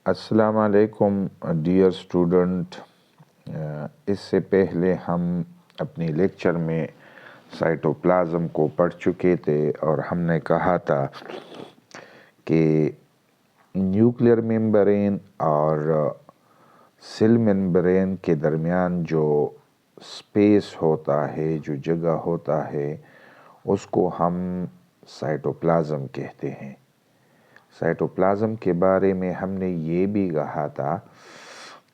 अस्सलाम वालेकुम dear student. इससे पहले हम अपनी लेक्चर में साइटोप्लाज्म को पढ़ चुके थे और हमने कहा था कि न्यूक्लियर मेम्ब्रेन और सेल मेम्ब्रेन के दरमियान जो स्पेस होता है, जो जगह होता है, उसको हम साइटोप्लाज्म कहते हैं। साइटोप्लाज्म के बारे में हमने ये भी कहा था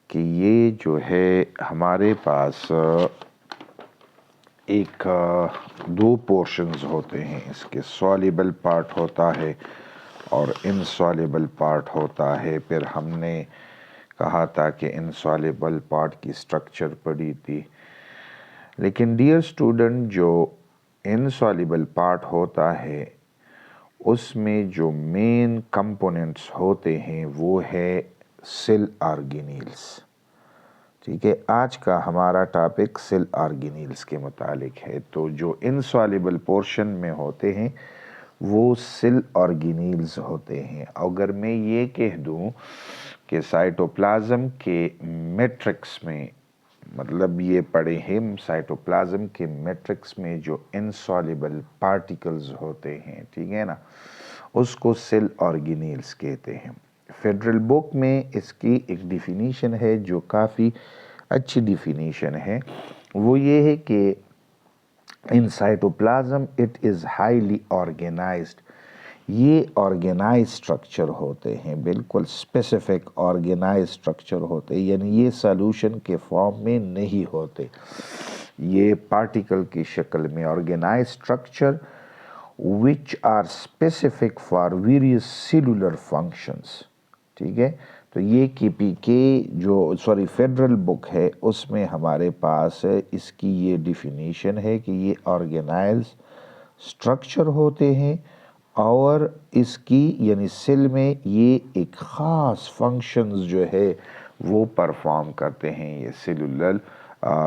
कि ये जो है हमारे पास एक दो पोर्शंस होते हैं। इसके सॉल्युबल पार्ट होता है और इनसॉल्युबल पार्ट होता है। फिर हमने कहा था कि इनसॉल्युबल पार्ट की स्ट्रक्चर पढ़ी थी। लेकिन डियर स्टूडेंट, जो इनसॉल्युबल पार्ट होता है उसमें जो मेन कंपोनेंट्स होते हैं वो है सेल ऑर्गेनील्स। ठीक है, आज का हमारा टॉपिक सेल ऑर्गेनील्स के मुतालिक है। तो जो इनसॉल्युबल पोर्शन में होते हैं वो सेल ऑर्गेनील्स होते हैं। अगर मैं ये कह दूं कि साइटोप्लाज्म के मैट्रिक्स में, मतलब ये पढ़े हैं साइटोप्लाज्म के मैट्रिक्स में जो इनसॉल्युबल पार्टिकल्स होते हैं, ठीक है ना, उसको सेल ऑर्गेनील्स कहते हैं। फेडरल बुक में इसकी एक डिफिनीशन है जो काफ़ी अच्छी डिफिनीशन है। वो ये है कि in cytoplasm it is highly organised. ये ऑर्गेनाइज स्ट्रक्चर होते हैं, बिल्कुल स्पेसिफिक ऑर्गेनाइज स्ट्रक्चर होते हैं, यानी ये सॉल्यूशन के फॉर्म में नहीं होते। ये पार्टिकल की शक्ल में organise structure which are specific for various cellular functions. ठीक है, तो ये KPK जो फेडरल बुक है उसमें हमारे पास इसकी ये डिफिनीशन है कि ये ऑर्गेनाइज स्ट्रक्चर होते हैं और इसकी यानी सेल में ये एक ख़ास फंक्शंस जो है वो परफॉर्म करते हैं, ये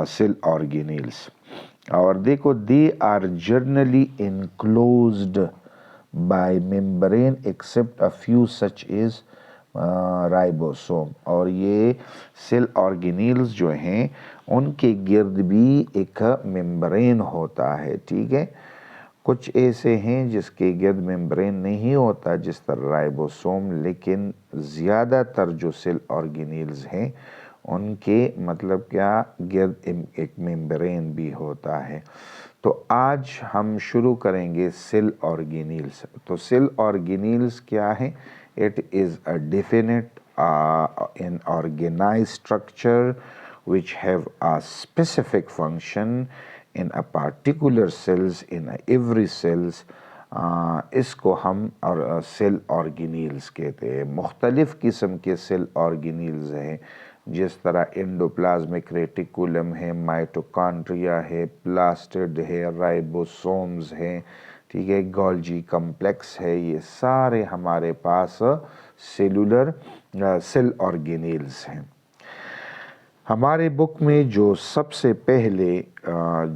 सेल ऑर्गेनील्स। और देखो, they are generally enclosed by membrane except a few such is ribosome. और ये सेल ऑर्गेनील्स जो हैं उनके गिर्द भी एक मेम्ब्रेन होता है। ठीक है, कुछ ऐसे हैं जिसके गिर्द मेम्ब्रेन नहीं होता जिस तरह राइबोसोम, लेकिन ज़्यादातर जो सेल ऑर्गेनील्स हैं उनके मतलब क्या गिर्द एक मेम्ब्रेन भी होता है। तो आज हम शुरू करेंगे सेल ऑर्गेनील्स। तो सेल ऑर्गेनील्स क्या है? It is a definite an organized structure which have a specific function in a particular cells, in every cells। इसको हम और सेल ऑर्गेनील्स कहते हैं। मुख्तलिफ़ किस्म के सेल ऑर्गेनील्स हैं, जिस तरह एंडोप्लाज्मिक रेटिकुलम है, माइटोकॉन्ड्रिया है, प्लास्टिड है, राइबोसोम्स हैं, ठीक है, गोल्जी कम्प्लेक्स है। ये सारे हमारे पास सेलुलर सेल ऑर्गेनील्स हैं। हमारे बुक में जो सबसे पहले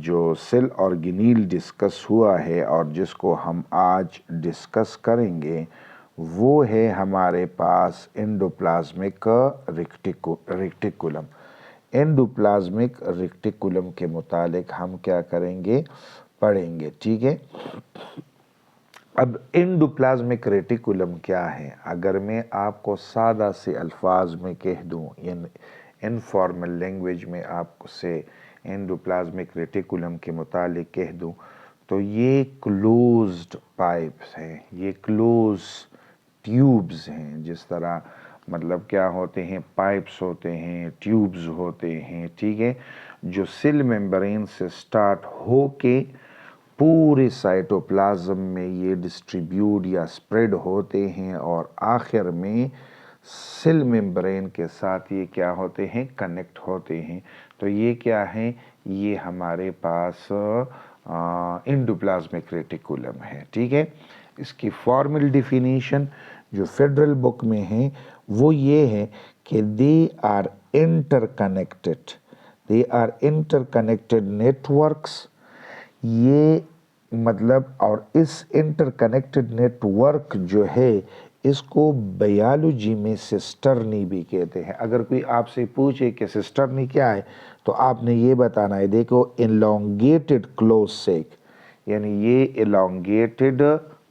जो सेल ऑर्गेनील डिस्कस हुआ है और जिसको हम आज डिस्कस करेंगे वो है हमारे पास एंडोप्लाज्मिक रेटिकुलम। एंडोप्लाज्मिक रेटिकुलम के मुतालिक हम क्या करेंगे, पढ़ेंगे। ठीक है, अब एंडोप्लाज्मिक रेटिकुलम क्या है? अगर मैं आपको सादा से अल्फाज में कह दूं, इनफॉर्मल लैंग्वेज में आपसे एंडोप्लाज्मिक रेटिकुलम के मुतालिक कह दूं, तो ये क्लोज्ड पाइप्स हैं, ये क्लोज ट्यूब्स हैं। जिस तरह मतलब क्या होते हैं, पाइप्स होते हैं, ट्यूब्स होते हैं, ठीक है, जो सेल मेम्ब्रेन से स्टार्ट होके पूरे साइटोप्लाज्म में ये डिस्ट्रीब्यूट या स्प्रेड होते हैं और आखिर में सेल मेम्ब्रेन के साथ ये क्या होते हैं, कनेक्ट होते हैं। तो ये क्या है, ये हमारे पास एंडोप्लाज्मिक रेटिकुलम है। ठीक है, इसकी फॉर्मल डिफिनीशन जो फेडरल बुक में है वो ये है कि they are interconnected, they are interconnected networks. ये मतलब, और इस इंटरकनेक्टेड नेटवर्क जो है इसको बायोलॉजी में सिस्टर्नी भी कहते हैं। अगर कोई आपसे पूछे कि सिस्टर्नी क्या है तो आपने ये बताना है, देखो इलोंगेटेड क्लोज सेक, यानी ये इलोंगेटेड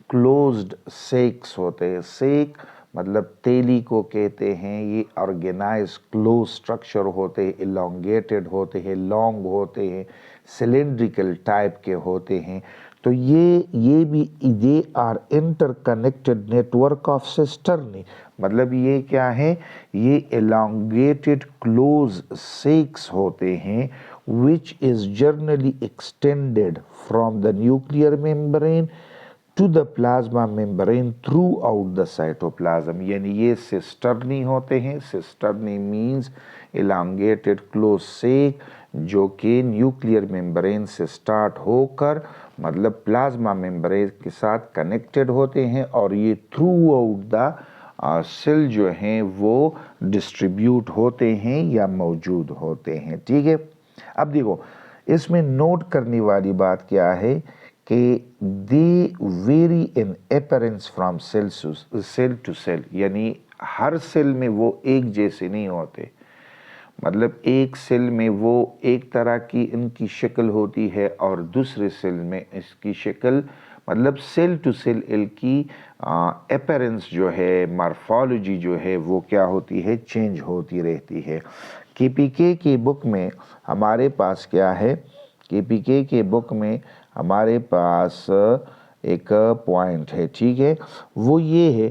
क्लोज्ड सेक्स होते हैं। सेक मतलब तेली को कहते हैं। ये ऑर्गेनाइज क्लोज स्ट्रक्चर होते हैं, इलोंगेटेड होते हैं, लॉन्ग होते हैं, सिलेंड्रिकल टाइप के होते हैं। तो ये भी they are interconnected network of cisternae, मतलब ये क्या है, ये एलोंगेटेड क्लोज सेक्स होते हैं which is generally extended from the nuclear membrane to the plasma membrane throughout the cytoplasm। यानी ये सिस्टर्नी होते हैं। Cisternae means elongated close sac जो कि न्यूक्लियर मेम्ब्रेन से स्टार्ट होकर मतलब प्लाज्मा मेम्ब्रेन के साथ कनेक्टेड होते हैं और ये थ्रू आउट द सेल जो हैं वो डिस्ट्रीब्यूट होते हैं या मौजूद होते हैं। ठीक है, अब देखो इसमें नोट करने वाली बात क्या है कि they vary in appearance from cell to cell, यानी हर सेल में वो एक जैसे नहीं होते। मतलब एक सेल में वो एक तरह की इनकी शक्ल होती है और दूसरे सेल में इसकी शक्ल, मतलब सेल टू सेल इनकी अपीयरेंस जो है, मॉर्फोलॉजी जो है वो क्या होती है, चेंज होती रहती है। केपीके की बुक में हमारे पास क्या है, केपीके के बुक में हमारे पास एक पॉइंट है, ठीक है, वो ये है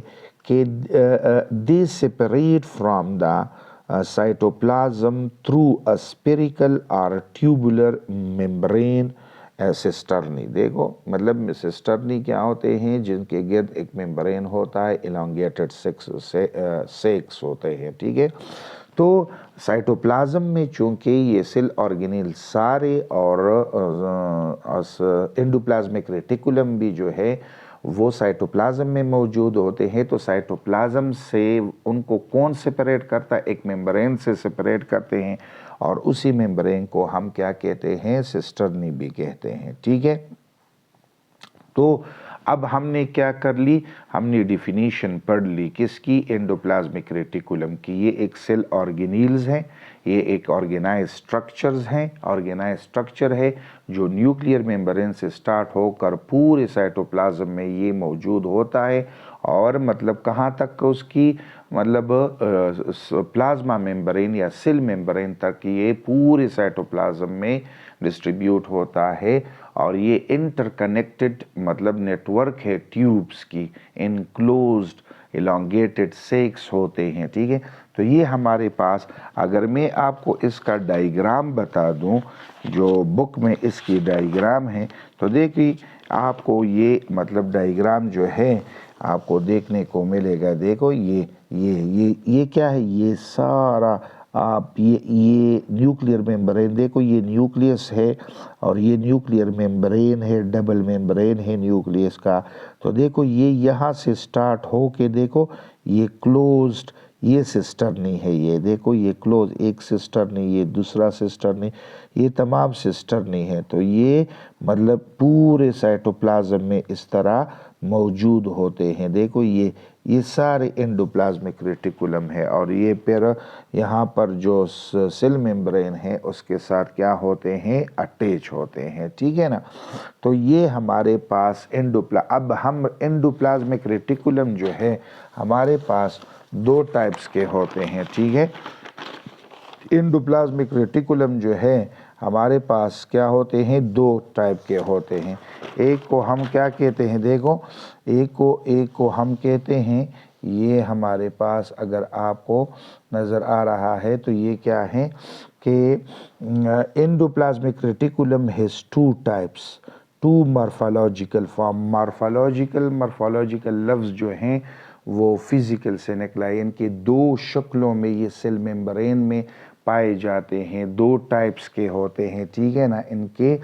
कि they separate from the cytoplasm through a spherical or tubular membrane cisternae. देखो मतलब सिस्टर्नी क्या होते हैं, जिनके गिर्द एक मेम्ब्रेन होता है, इलोंगेटेड सेक्स होते हैं। ठीक है, तो साइटोप्लाज्म में चूंकि ये सेल ऑर्गेनेल सारे और एंडोप्लाज्मिक रेटिकुलम भी जो है वो साइटोप्लाज्म में मौजूद होते हैं। तो साइटोप्लाज्म से उनको कौन सेपरेट करता है, एक मेम्ब्रेन से सेपरेट करते हैं और उसी मेम्ब्रेन को हम क्या कहते हैं, सिस्टर्नी भी कहते हैं। ठीक है, तो अब हमने क्या कर ली, हमने डिफिनीशन पढ़ ली किसकी, एंडोप्लाज्मिक रेटिकुलम की। ये एक सेल ऑर्गेनील्स हैं, ये एक ऑर्गेनाइज स्ट्रक्चर्स हैं, ऑर्गेनाइज स्ट्रक्चर है जो न्यूक्लियर मेम्ब्रेन से स्टार्ट होकर पूरे साइटोप्लाज्म में ये मौजूद होता है और मतलब कहाँ तक उसकी मतलब प्लाज्मा मेम्ब्रेन या सेल मेम्ब्रेन तक ये पूरे साइटोप्लाज्म में डिस्ट्रीब्यूट होता है। और ये इंटरकनेक्टेड मतलब नेटवर्क है ट्यूब्स की, इनक्लोज्ड इलोंगेटेड सेक्स होते हैं। ठीक है, तो ये हमारे पास, अगर मैं आपको इसका डायग्राम बता दूं, जो बुक में इसकी डायग्राम है, तो देखिए आपको ये मतलब डायग्राम जो है आपको देखने को मिलेगा। देखो ये क्या है, ये सारा आप ये न्यूक्लियर मेम्ब्रेन, देखो ये न्यूक्लियस है और ये न्यूक्लियर मेम्ब्रेन है, डबल मेम्ब्रेन है न्यूक्लियस का। तो देखो ये यहाँ से स्टार्ट हो के देखो ये क्लोज्ड, ये सिस्टर्नी है, ये देखो ये क्लोज, एक सिस्टर्नी, ये दूसरा सिस्टर्नी, ये तमाम सिस्टर्नी है। तो ये मतलब पूरे साइटोप्लाज्म में इस तरह मौजूद होते हैं। देखो ये सारे एंडोप्लाज्मिक रेटिकुलम है और ये फिर यहाँ पर जो सेल मेम्ब्रेन है उसके साथ क्या होते हैं, अटैच होते हैं। ठीक है ना, तो ये हमारे पास अब हम एंडोप्लाज्मिक रेटिकुलम जो है हमारे पास दो टाइप्स के होते हैं। ठीक है, एंडोप्लाज्मिक रेटिकुलम जो है हमारे पास क्या होते हैं, दो टाइप के होते हैं। एक को हम क्या कहते हैं, देखो एक को हम कहते हैं, ये हमारे पास अगर आपको नज़र आ रहा है तो ये क्या है कि endoplasmic reticulum has two types, two morphological form. Morphological लफ्ज़ जो हैं वो फिज़िकल से निकला है। इनके दो शक्लों में ये सेल मेम्ब्रेन में पाए जाते हैं, दो टाइप्स के होते हैं। ठीक है ना, इनके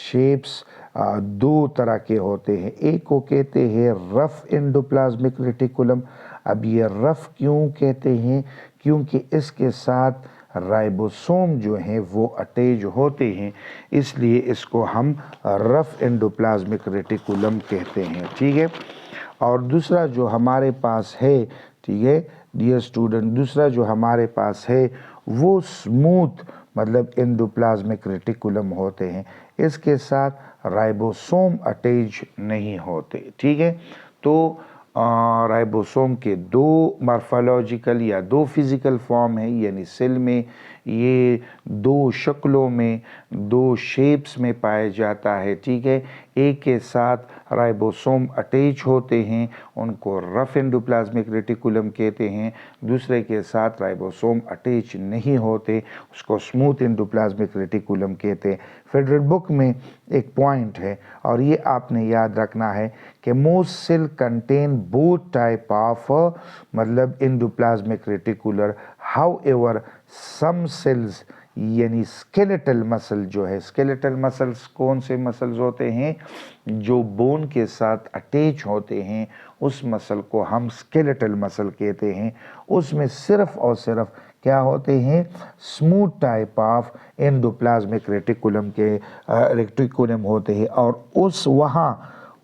शेप्स दो तरह के होते हैं। एक को कहते हैं रफ एंडोप्लाज्मिक रेटिकुलम। अब ये रफ क्यों कहते हैं, क्योंकि इसके साथ राइबोसोम जो हैं वो अटैच होते हैं, इसलिए इसको हम रफ एंडोप्लाज्मिक रेटिकुलम कहते हैं। ठीक है, और दूसरा जो हमारे पास है, ठीक है डियर स्टूडेंट, दूसरा जो हमारे पास है वो स्मूथ मतलब एंडोप्लाज्मिक रेटिकुलम होते हैं। इसके साथ राइबोसोम अटैच नहीं होते, ठीक है। तो राइबोसोम के दो मॉर्फोलॉजिकल या दो फिजिकल फॉर्म है, यानी सेल में ये दो शक्लों में, दो शेप्स में पाया जाता है, ठीक है। एक के साथ राइबोसोम अटैच होते हैं, उनको रफ एंडोप्लाज्मिक रेटिकुलम कहते हैं। दूसरे के साथ राइबोसोम अटैच नहीं होते, उसको स्मूथ एंडोप्लाज्मिक रेटिकुलम कहते हैं। फेडरल बुक में एक पॉइंट है और ये आपने याद रखना है कि most cell contain both type of मतलब endoplasmic reticular, however some cells यानी स्केलेटल मसल जो है, स्केलेटल मसल्स कौन से मसल्स होते हैं जो बोन के साथ अटैच होते हैं, उस मसल को हम स्केलेटल मसल कहते हैं। उसमें सिर्फ और सिर्फ क्या होते हैं, smooth type of endoplasmic reticulum के रेटिकुलम होते हैं। और उस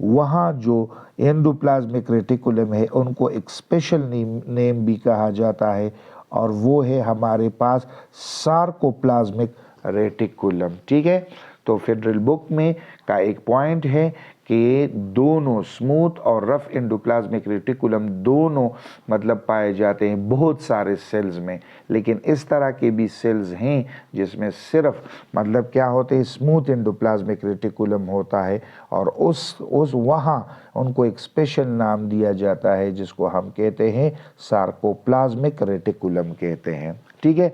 वहाँ जो एंडोप्लाज्मिक रेटिकुलम है उनको एक स्पेशल नेम भी कहा जाता है और वो है हमारे पास सार्कोप्लाज्मिक रेटिकुलम, ठीक है। तो फेडरल बुक में का एक पॉइंट है कि दोनों स्मूथ और रफ एंडोप्लाज्मिक रेटिकुलम दोनों मतलब पाए जाते हैं बहुत सारे सेल्स में, लेकिन इस तरह के भी सेल्स हैं जिसमें सिर्फ मतलब क्या होते हैं, स्मूथ एंडोप्लाज्मिक रेटिकुलम होता है और उस वहाँ उनको एक स्पेशल नाम दिया जाता है जिसको हम कहते हैं सार्कोप्लाज्मिक रेटिकुलम कहते हैं, ठीक है।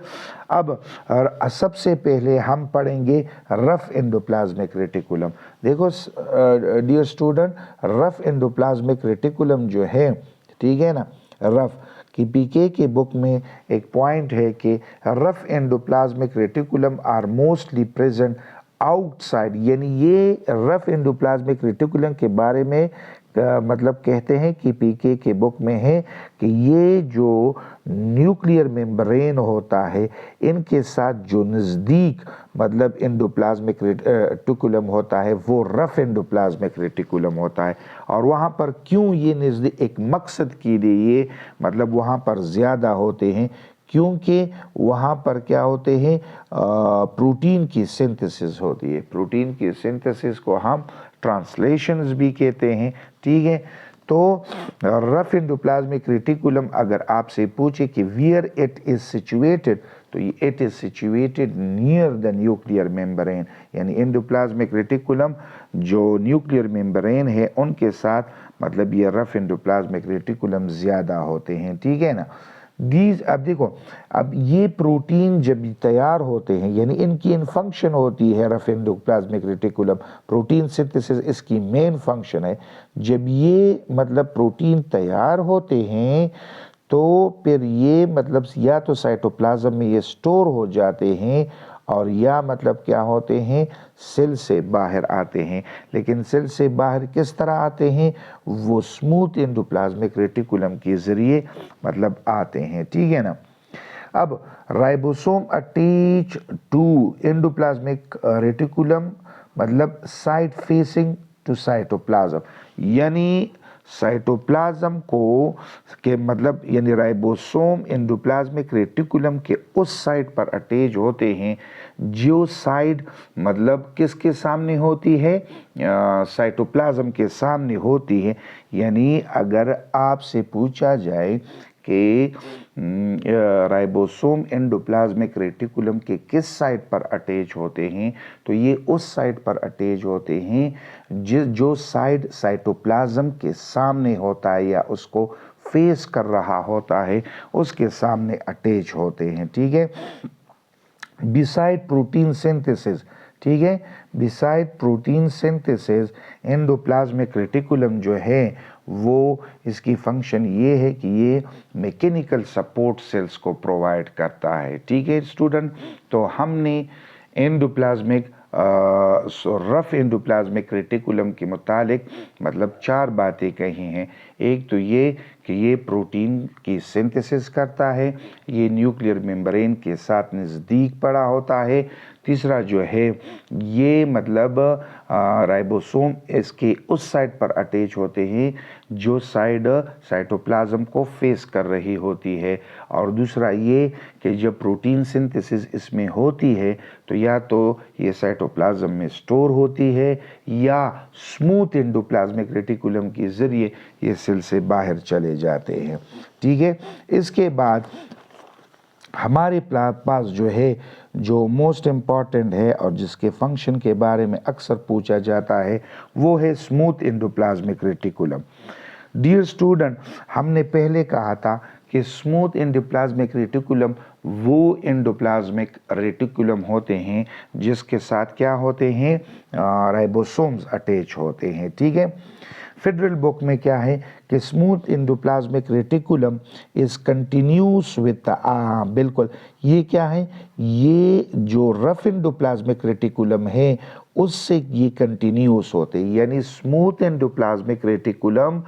अब सबसे पहले हम पढ़ेंगे रफ एंडोप्लाज्मिक रेटिकुलम। देखो dear student, rough endoplasmic reticulum जो है, ठीक है ना, रफ की पीके के बुक में एक पॉइंट है कि rough endoplasmic reticulum are mostly present outside, यानी ये रफ एंडोप्लाज्मिक रेटिकुलम के बारे में मतलब कहते हैं कि पीके के बुक में है कि ये जो न्यूक्लियर मेम्ब्रेन होता है इनके साथ जो नज़दीक मतलब एंडोप्लाज्मिक रेटिकुलम होता है वो रफ एंडोप्लाज्मिक रेटिकुलम होता है। और वहाँ पर क्यों ये नज़दीक, एक मकसद के लिए ये मतलब वहाँ पर ज़्यादा होते हैं, क्योंकि वहाँ पर क्या होते हैं, प्रोटीन की सिंथेसिस होती है। प्रोटीन की सिंथेसिस को हम ट्रांसलेशंस भी कहते हैं, ठीक है। तो रफ एंडोप्लाज्मिक रेटिकुलम अगर आपसे पूछे कि वियर इट इज सिचुएटेड, तो it is situated near the nuclear membrane, यानी एंडोप्लाज्मिक रेटिकुलम जो न्यूक्लियर मेम्ब्रेन है उनके साथ मतलब ये रफ एंडोप्लाज्मिक रेटिकुलम ज़्यादा होते हैं, ठीक है ना। अब देखो, अब ये प्रोटीन जब तैयार होते हैं यानी इनकी फंक्शन होती है rough endoplasmic reticulum, protein synthesis इसकी मेन फंक्शन है। जब ये मतलब प्रोटीन तैयार होते हैं तो फिर ये मतलब या तो साइटोप्लाज्म में ये स्टोर हो जाते हैं और या मतलब क्या होते हैं, सेल से बाहर आते हैं। लेकिन सेल से बाहर किस तरह आते हैं, वो स्मूथ एंडोप्लाज्मिक रेटिकुलम के ज़रिए मतलब आते हैं, ठीक है ना। अब ribosome attach to endoplasmic reticulum मतलब साइड फेसिंग टू साइटोप्लाज्म, यानी साइटोप्लाज्म को के मतलब यानी राइबोसोम एंडोप्लाज्मिक रेटिकुलम के उस साइड पर अटैच होते हैं जो साइड मतलब किसके सामने होती है, साइटोप्लाज्म के सामने होती है। यानी अगर आपसे पूछा जाए कि राइबोसोम एंडोप्लाज्मिक रेटिकुलम के किस साइड पर अटैच होते हैं, तो ये उस साइड पर अटैच होते हैं जो साइड साइटोप्लाज्म के सामने होता है या उसको फेस कर रहा होता है, उसके सामने अटैच होते हैं, ठीक है। बिसाइड प्रोटीन सिंथेसिस, ठीक है, beside protein synthesis endoplasmic reticulum जो है वो इसकी फंक्शन ये है कि ये मैकेनिकल सपोर्ट सेल्स को प्रोवाइड करता है, ठीक है स्टूडेंट। तो हमने एंडोप्लाज्मिक रफ एंडोप्लाज्मिक रेटिकुलम के मुतालिक मतलब 4 बातें कही हैं। एक तो ये कि ये प्रोटीन की सिंथेसिस करता है, ये न्यूक्लियर मेम्ब्रेन के साथ नज़दीक पड़ा होता है, तीसरा जो है ये मतलब राइबोसोम इसके उस साइड पर अटैच होते हैं जो साइड साइटोप्लाज्म को फेस कर रही होती है। और दूसरा ये कि जब प्रोटीन सिंथेसिस इसमें होती है तो या तो ये साइटोप्लाज्म में स्टोर होती है या स्मूथ एंडोप्लाज्मिक रेटिकुलम के ज़रिए ये सेल से बाहर चले जाते हैं। ठीक है, इसके बाद हमारे पास जो है जो मोस्ट इम्पॉर्टेंट है और जिसके फंक्शन के बारे में अक्सर पूछा जाता है वो है smooth endoplasmic reticulum. Dear student, हमने पहले कहा था कि स्मूथ एंडोप्लाज्मिक रेटिकुलम वो एंडोप्लाज्मिक रेटिकुलम होते हैं जिसके साथ क्या होते हैं, राइबोसोम्स अटैच होते हैं। ठीक है, फेडरल बुक में क्या है कि smooth endoplasmic reticulum is continuous with बिल्कुल ये क्या है, ये जो रफ एंडोप्लाज्मिक रेटिकुलम है उससे ये कंटिन्यूस होते हैं, यानी स्मूथ एंडोप्लाज्मिक रेटिकुलम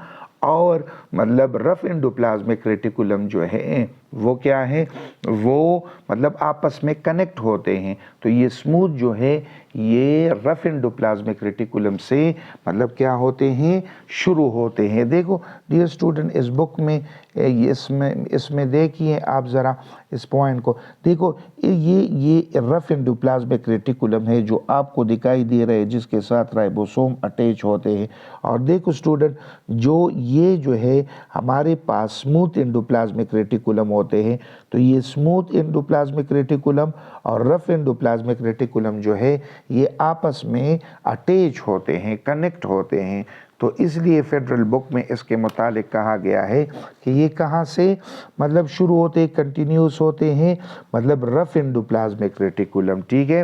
और मतलब रफ एंडोप्लाज्मिक रेटिकुलम जो है वो क्या है, वो मतलब आपस में कनेक्ट होते हैं। तो ये स्मूथ जो है ये रफ एंडोप्लाज्मिक रेटिकुलम से मतलब क्या होते हैं, शुरू होते हैं। देखो डियर स्टूडेंट, इस बुक में इसमें देखिए आप ज़रा इस पॉइंट को देखो, ये रफ एंडोप्लाज्मिक रेटिकुलम है जो आपको दिखाई दे रहा है जिसके साथ राइबोसोम अटैच होते हैं। और देखो स्टूडेंट, ये जो है हमारे पास स्मूथ एंडोप्लाज्मिक रेटिकुलम होते हैं, तो ये स्मूथ एंडोप्लाज्मिक रेटिकुलम और रफ एंडोप्लाज्मिक रेटिकुलम जो है ये आपस में अटैच होते हैं, कनेक्ट होते हैं। तो इसलिए फेडरल बुक में इसके मुतालिक कहा गया है कि ये कहाँ से मतलब शुरू होते हैं, कंटिन्यूस होते हैं, मतलब रफ एंडोप्लाज्मिक रेटिकुलम। ठीक है,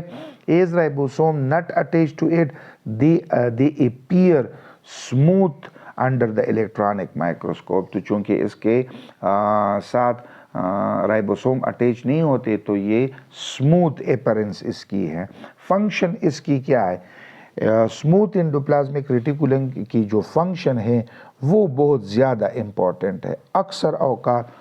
as ribosome not attach to it they appear smooth under the electronic microscope. तो चूंकि इसके साथ राइबोसोम अटैच नहीं होते तो ये स्मूथ अपीयरेंस इसकी है। फंक्शन इसकी क्या है, स्मूथ एंडोप्लाज्मिक रेटिकुलम की जो फंक्शन है वो बहुत ज़्यादा इम्पॉर्टेंट है। अक्सर औकात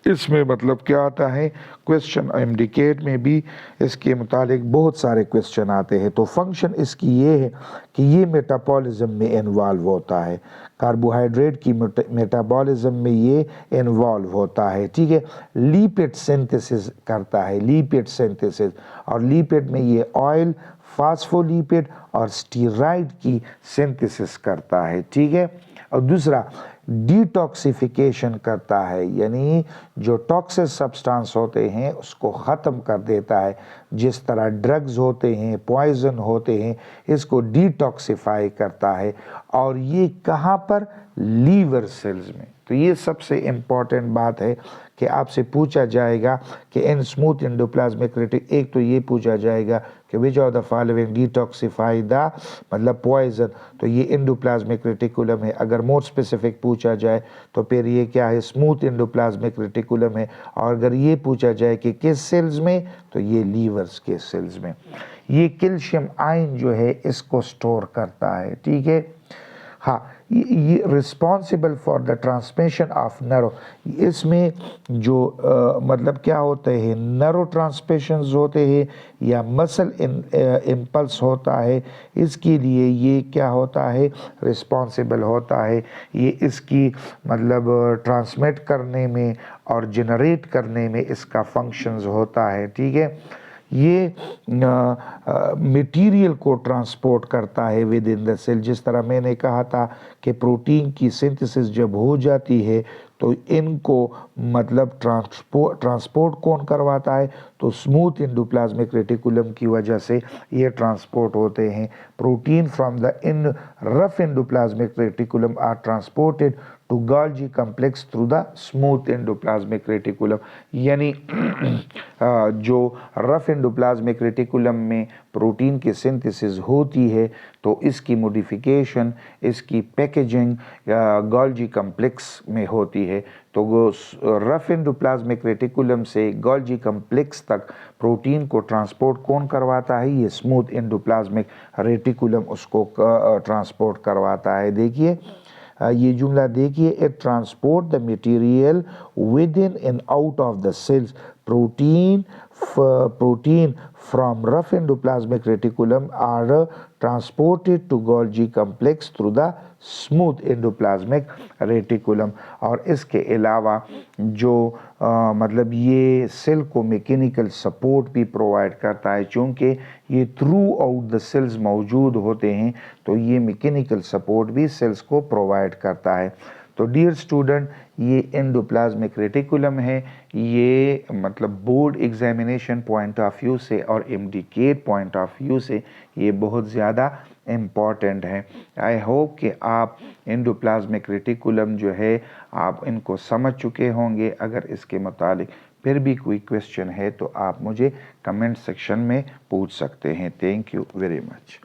इसमें मतलब क्या आता है, क्वेश्चन एमडीकेट में भी इसके मुतालिक बहुत सारे क्वेश्चन आते हैं। तो फंक्शन इसकी ये है कि ये मेटाबॉलिज्म में इन्वॉल्व होता है, कार्बोहाइड्रेट की मेटाबॉलिज्म में ये इन्वॉल्व होता है। ठीक है, लिपिड सिंथेसिस करता है, लिपिड सिंथेसिस, और लिपिड में ये ऑयल, फास्फोलिपिड और स्टीराइड की सिंथेसिस करता है। ठीक है, और दूसरा डिटॉक्सिफिकेशन करता है, यानी जो टॉक्सिक सब्सटेंस होते हैं उसको ख़त्म कर देता है। जिस तरह ड्रग्स होते हैं, पॉइजन होते हैं, इसको डिटॉक्सिफाई करता है। और ये कहाँ पर, लीवर सेल्स में। तो ये सबसे इम्पॉर्टेंट बात है कि आपसे पूछा जाएगा कि इन स्मूथ एंडोप्लाज्मिक रेटिकुलम, एक तो ये पूछा जाएगा कि which of the following detoxify the मतलब पॉइजन, तो ये एंडोप्लाज्मिक रेटिकुलम है। अगर मोर स्पेसिफिक पूछा जाए तो फिर ये क्या है, स्मूथ एंडोप्लाज्मिक रेटिकुलम है। और अगर ये पूछा जाए कि किस सेल्स में, तो ये लीवर्स के सेल्स में। ये कैल्शियम आयन जो है इसको स्टोर करता है। ठीक है, हाँ, ये responsible for the transmission of nerve, इसमें जो मतलब क्या होते हैं, नर्व ट्रांसमिशंस होते हैं या मसल इम्पल्स होता है, इसके लिए ये क्या होता है, रिस्पॉन्सिबल होता है। ये इसकी मतलब ट्रांसमिट करने में और जनरेट करने में इसका फंक्शंस होता है। ठीक है, ये मटेरियल को ट्रांसपोर्ट करता है विद इन द सेल। जिस तरह मैंने कहा था कि प्रोटीन की सिंथेसिस जब हो जाती है तो इनको मतलब ट्रांसपोर्ट कौन करवाता है, तो स्मूथ एंडोप्लाज्मिक रेटिकुलम की वजह से ये ट्रांसपोर्ट होते हैं। Protein from the rough endoplasmic reticulum are transported to Golgi complex through the smooth endoplasmic reticulum. यानी जो रफ एंडोप्लाज्मिक रेटिकुलम में प्रोटीन की सिंथेसिस होती है तो इसकी मॉडिफिकेशन, इसकी पैकेजिंग गोल्गी कॉम्प्लेक्स में होती है। तो रफ एंडोप्लाज्मिक रेटिकुलम से गोल्गी कॉम्प्लेक्स तक प्रोटीन को ट्रांसपोर्ट कौन करवाता है, ये स्मूथ एंडोप्लाज्मिक रेटिकुलम उसको ट्रांसपोर्ट करवाता है। देखिए ये जुमला देखिए, it transport the material within and out of the cells protein from rough endoplasmic reticulum are transported to Golgi complex through the smooth endoplasmic reticulum. और इसके अलावा जो मतलब ये सेल को मैकेनिकल सपोर्ट भी प्रोवाइड करता है, चूँकि ये थ्रू आउट द सेल्स मौजूद होते हैं तो ये मैकेनिकल सपोर्ट भी सेल्स को प्रोवाइड करता है। तो डियर स्टूडेंट, ये एंडोप्लाज्मिक रेटिकुलम है, ये मतलब board examination point of view से और एमडीकेट पॉइंट ऑफ व्यू से ये बहुत ज़्यादा इम्पॉर्टेंट है। आई होप कि आप एंडोप्लाज्मिक रेटिकुलम जो है आप इनको समझ चुके होंगे। अगर इसके मुतालिक फिर भी कोई क्वेश्चन है तो आप मुझे कमेंट सेक्शन में पूछ सकते हैं। Thank you very much.